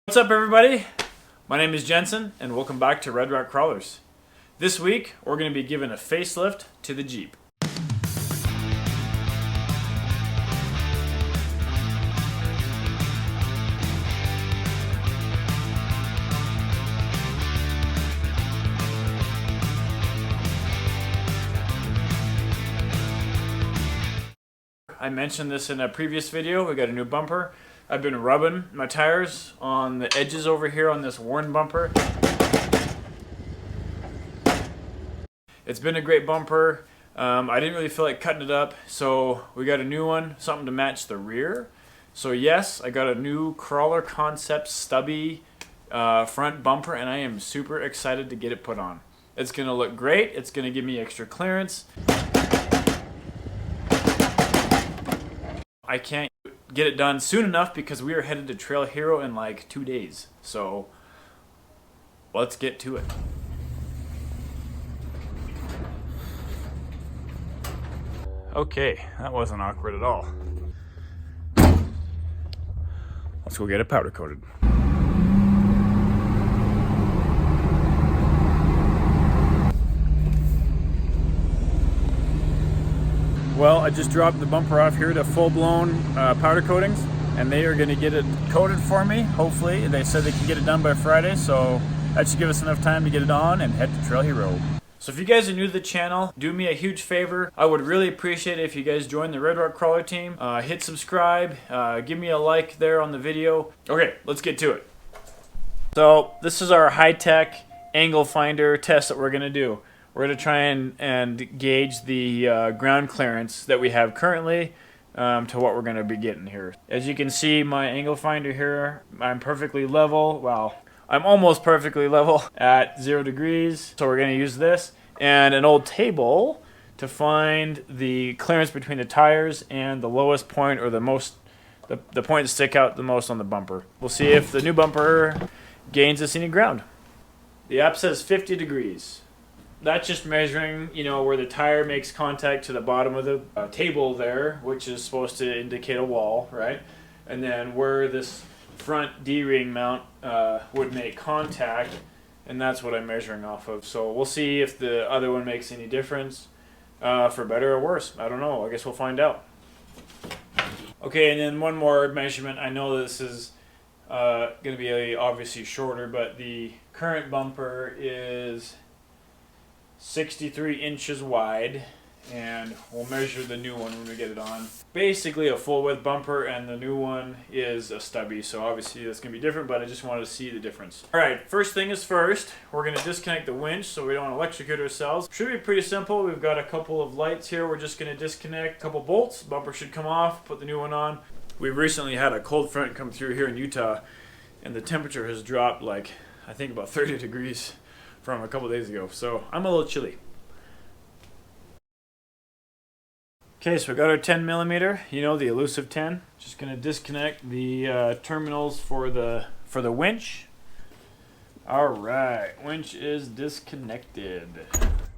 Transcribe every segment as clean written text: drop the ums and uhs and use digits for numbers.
What's up, everybody? My name is Jensen and welcome back to Red Rock Crawlers. This week we're going to be giving a facelift to the Jeep. I mentioned this in a previous video. We got a new bumper. I've been rubbing my tires on the edges over here on this worn bumper. It's been a great bumper. I didn't really feel like cutting it up, so we got a new one, something to match the rear. So yes, I got a new Crawler Conceptz Stubby front bumper, and I am super excited to get it put on. It's going to look great. It's going to give me extra clearance. I can't get it done soon enough because we are headed to Trail Hero in like 2 days. So let's get to it. Okay, that wasn't awkward at all. Let's go get it powder coated. Well, I just dropped the bumper off here to full-blown powder coatings, and they are going to get it coated for me, hopefully. They said they can get it done by Friday, so that should give us enough time to get it on and head to Trail Hero. So if you guys are new to the channel, do me a huge favor. I would really appreciate it if you guys join the Red Rock Crawler team. Hit subscribe, give me a like there on the video. Okay, let's get to it. So this is our high-tech angle finder test that we're going to do. We're going to try and gauge the ground clearance that we have currently to what we're going to be getting here. As you can see, my angle finder here, I'm perfectly level. Well, I'm almost perfectly level at 0 degrees. So we're going to use this and an old table to find the clearance between the tires and the lowest point, or the point to stick out the most on the bumper. We'll see if the new bumper gains us any ground. The app says 50 degrees. That's just measuring, where the tire makes contact to the bottom of the table there, which is supposed to indicate a wall, right? And then where this front D-ring mount would make contact, and that's what I'm measuring off of. So we'll see if the other one makes any difference, for better or worse. I don't know. I guess we'll find out. Okay, and then one more measurement. I know this is going to be obviously shorter, but the current bumper is 63 inches wide, and we'll measure the new one when we get it on. Basically a full width bumper, and the new one is a stubby, so obviously that's going to be different, but I just wanted to see the difference. Alright, first thing is first, we're going to disconnect the winch so we don't electrocute ourselves. Should be pretty simple. We've got a couple of lights here. We're just going to disconnect a couple bolts. Bumper should come off, put the new one on. We recently had a cold front come through here in Utah, and the temperature has dropped like, I think about 30 degrees from a couple days ago, so I'm a little chilly. Okay, so we got our 10 millimeter, the elusive 10. Just gonna disconnect the terminals for the winch. All right, winch is disconnected.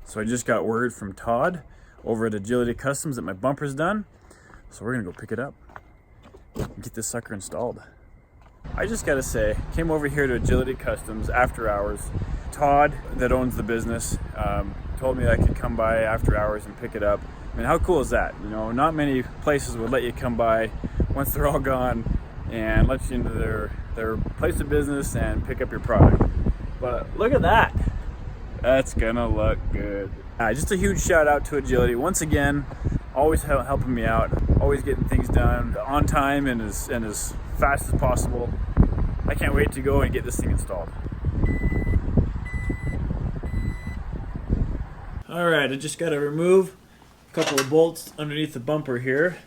So I just got word from Todd over at Agility Customs that my bumper's done. So we're gonna go pick it up and get this sucker installed. I just gotta say, came over here to Agility Customs after hours. Todd, that owns the business, told me I could come by after hours and pick it up. I mean, how cool is that? Not many places would let you come by once they're all gone and let you into their place of business and pick up your product. But look at that. That's gonna look good. Just a huge shout out to Agility. Once again, always helping me out, always getting things done on time and as fast as possible. I can't wait to go and get this thing installed. Alright, I just got to remove a couple of bolts underneath the bumper here.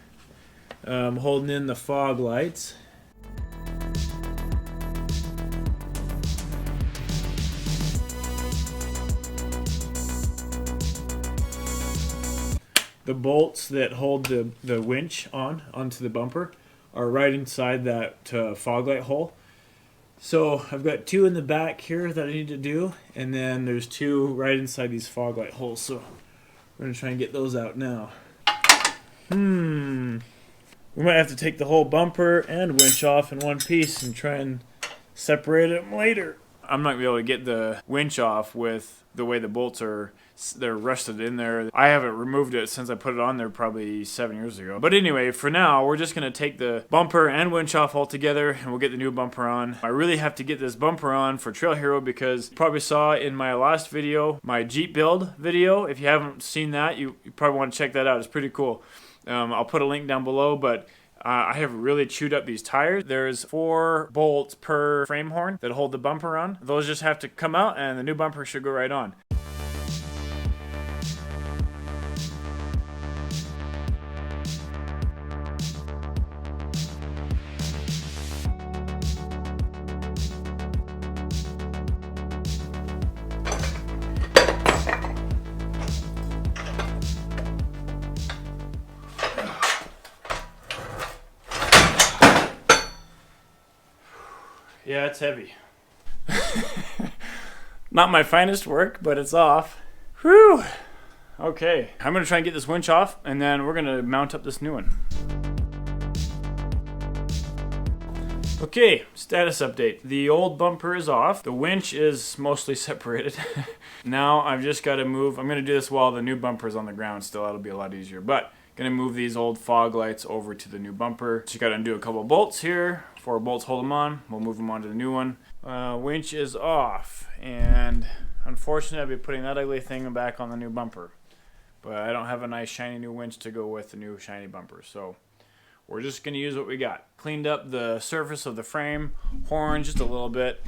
Holding in the fog lights. The bolts that hold the winch onto the bumper are right inside that fog light hole. So I've got 2 in the back here that I need to do, and then there's 2 right inside these fog light holes. So we're going to try and get those out now. We might have to take the whole bumper and winch off in one piece and try and separate them later. I'm not going to be able to get the winch off with the way the bolts are, they're rusted in there. I haven't removed it since I put it on there probably 7 years ago. But anyway, for now, we're just going to take the bumper and winch off altogether, and we'll get the new bumper on. I really have to get this bumper on for Trail Hero because you probably saw in my last video, my Jeep build video. If you haven't seen that, you probably want to check that out. It's pretty cool. I'll put a link down below, but I have really chewed up these tires. There's 4 bolts per frame horn that hold the bumper on. Those just have to come out and the new bumper should go right on. Yeah, it's heavy. Not my finest work, but it's off. Whew. Okay, I'm gonna try and get this winch off, and then we're gonna mount up this new one. Okay, status update. The old bumper is off. The winch is mostly separated. Now I've just got to move. I'm gonna do this while the new bumper is on the ground still. That'll be a lot easier. But gonna move these old fog lights over to the new bumper. Just gotta undo a couple bolts here. 4 bolts hold them on. We'll move them on to the new one. Winch is off, and unfortunately I'll be putting that ugly thing back on the new bumper. But I don't have a nice shiny new winch to go with the new shiny bumper, so we're just gonna use what we got. Cleaned up the surface of the frame, horn just a little bit.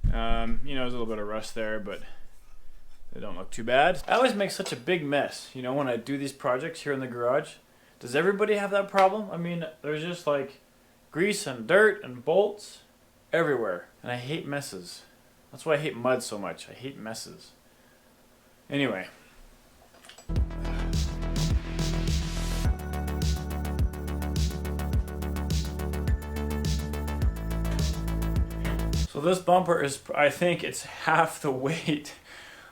You know, there's a little bit of rust there, but they don't look too bad. I always make such a big mess, you know, when I do these projects here in the garage. Does everybody have that problem? I mean, there's just like grease and dirt and bolts everywhere. And I hate messes. That's why I hate mud so much. I hate messes. Anyway. So this bumper is, I think it's half the weight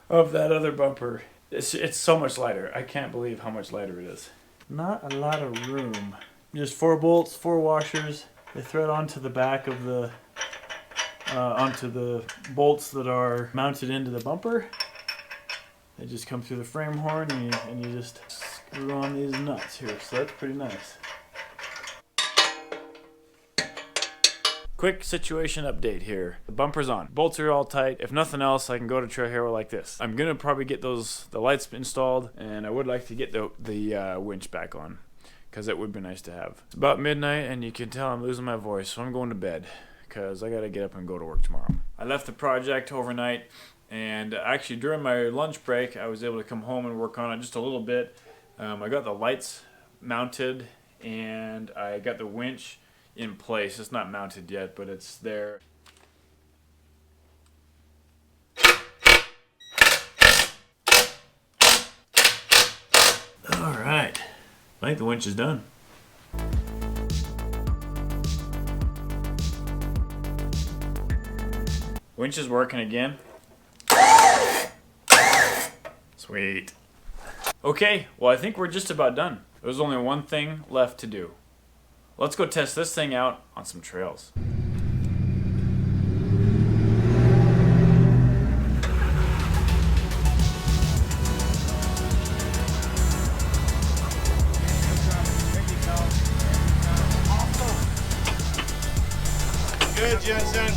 of that other bumper. It's so much lighter. I can't believe how much lighter it is. Not a lot of room. Just 4 bolts, 4 washers. They thread onto the back of the, onto the bolts that are mounted into the bumper. They just come through the frame horn and you just screw on these nuts here. So that's pretty nice. Quick situation update here. The bumper's on. Bolts are all tight. If nothing else, I can go to Trail Hero like this. I'm gonna probably get the lights installed, and I would like to get the winch back on, because it would be nice to have. It's about midnight, and you can tell I'm losing my voice, so I'm going to bed, because I gotta get up and go to work tomorrow. I left the project overnight, and actually during my lunch break, I was able to come home and work on it just a little bit. I got the lights mounted, and I got the winch in place. It's not mounted yet, but it's there. All right, I think the winch is done. Winch is working again. Sweet. Okay, well I think we're just about done. There's only one thing left to do. Let's go test this thing out on some trails. Good, Jensen.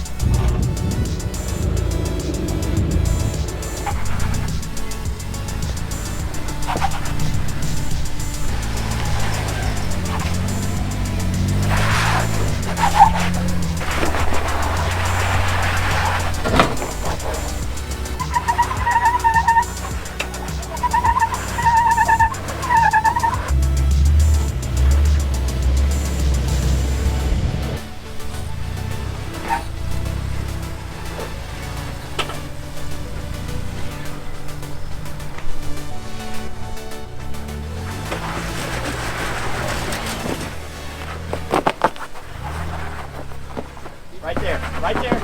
Right there.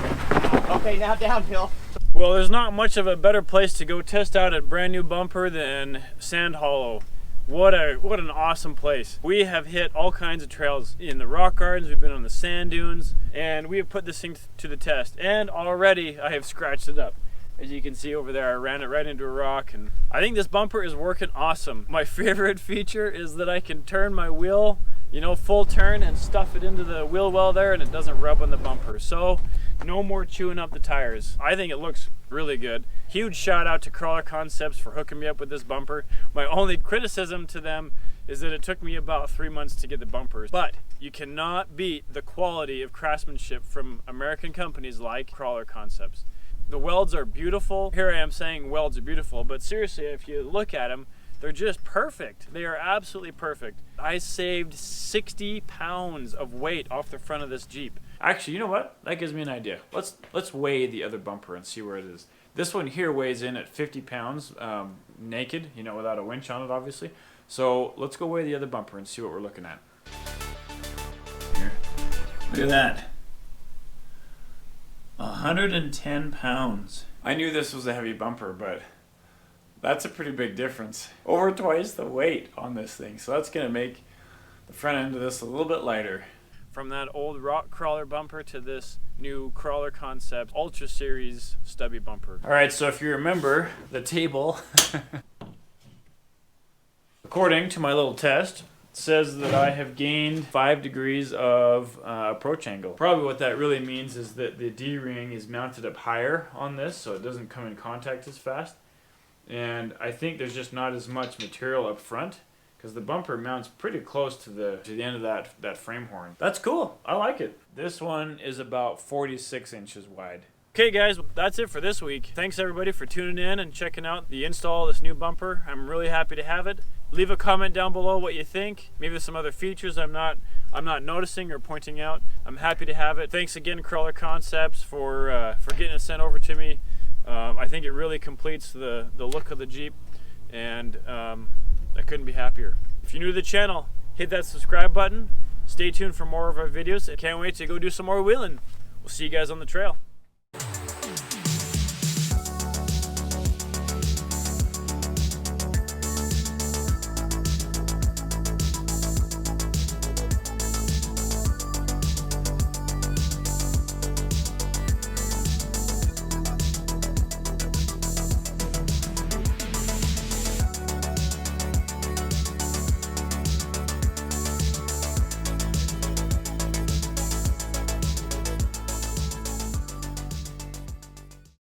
Okay, now downhill. Well, there's not much of a better place to go test out a brand new bumper than Sand Hollow. What an awesome place. We have hit all kinds of trails in the rock gardens, we've been on the sand dunes, and we have put this thing to the test. And already I have scratched it up. As you can see over there, I ran it right into a rock, and I think this bumper is working awesome. My favorite feature is that I can turn my wheel, you know, full turn, and stuff it into the wheel well there, and it doesn't rub on the bumper. So no more chewing up the tires. I think it looks really good. Huge shout out to Crawler Conceptz for hooking me up with this bumper. My only criticism to them is that it took me about 3 months to get the bumpers, but you cannot beat the quality of craftsmanship from American companies like Crawler Conceptz. The welds are beautiful. Here I am saying welds are beautiful, but seriously, if you look at them, they're just perfect. They are absolutely perfect. I saved 60 pounds of weight off the front of this Jeep. Actually, you know what? That gives me an idea. Let's weigh the other bumper and see where it is. This one here weighs in at 50 pounds, naked, you know, without a winch on it, obviously. So let's go weigh the other bumper and see what we're looking at. Here, look at that. 110 pounds. I knew this was a heavy bumper, but that's a pretty big difference. Over twice the weight on this thing. So that's gonna make the front end of this a little bit lighter. From that old rock crawler bumper to this new Crawler Conceptz Ultra Series stubby bumper. All right, so if you remember the table, according to my little test, says that I have gained 5 degrees of approach angle. Probably what that really means is that the D-ring is mounted up higher on this, so it doesn't come in contact as fast. And I think there's just not as much material up front, because the bumper mounts pretty close to the end of that frame horn. That's cool. I like it. This one is about 46 inches wide. Okay guys, that's it for this week. Thanks everybody for tuning in and checking out the install of this new bumper. I'm really happy to have it. Leave a comment down below what you think. Maybe there's some other features I'm not noticing or pointing out. I'm happy to have it. Thanks again, Crawler Conceptz, for getting it sent over to me. I think it really completes the look of the Jeep, and I couldn't be happier. If you're new to the channel, hit that subscribe button. Stay tuned for more of our videos. I can't wait to go do some more wheeling. We'll see you guys on the trail.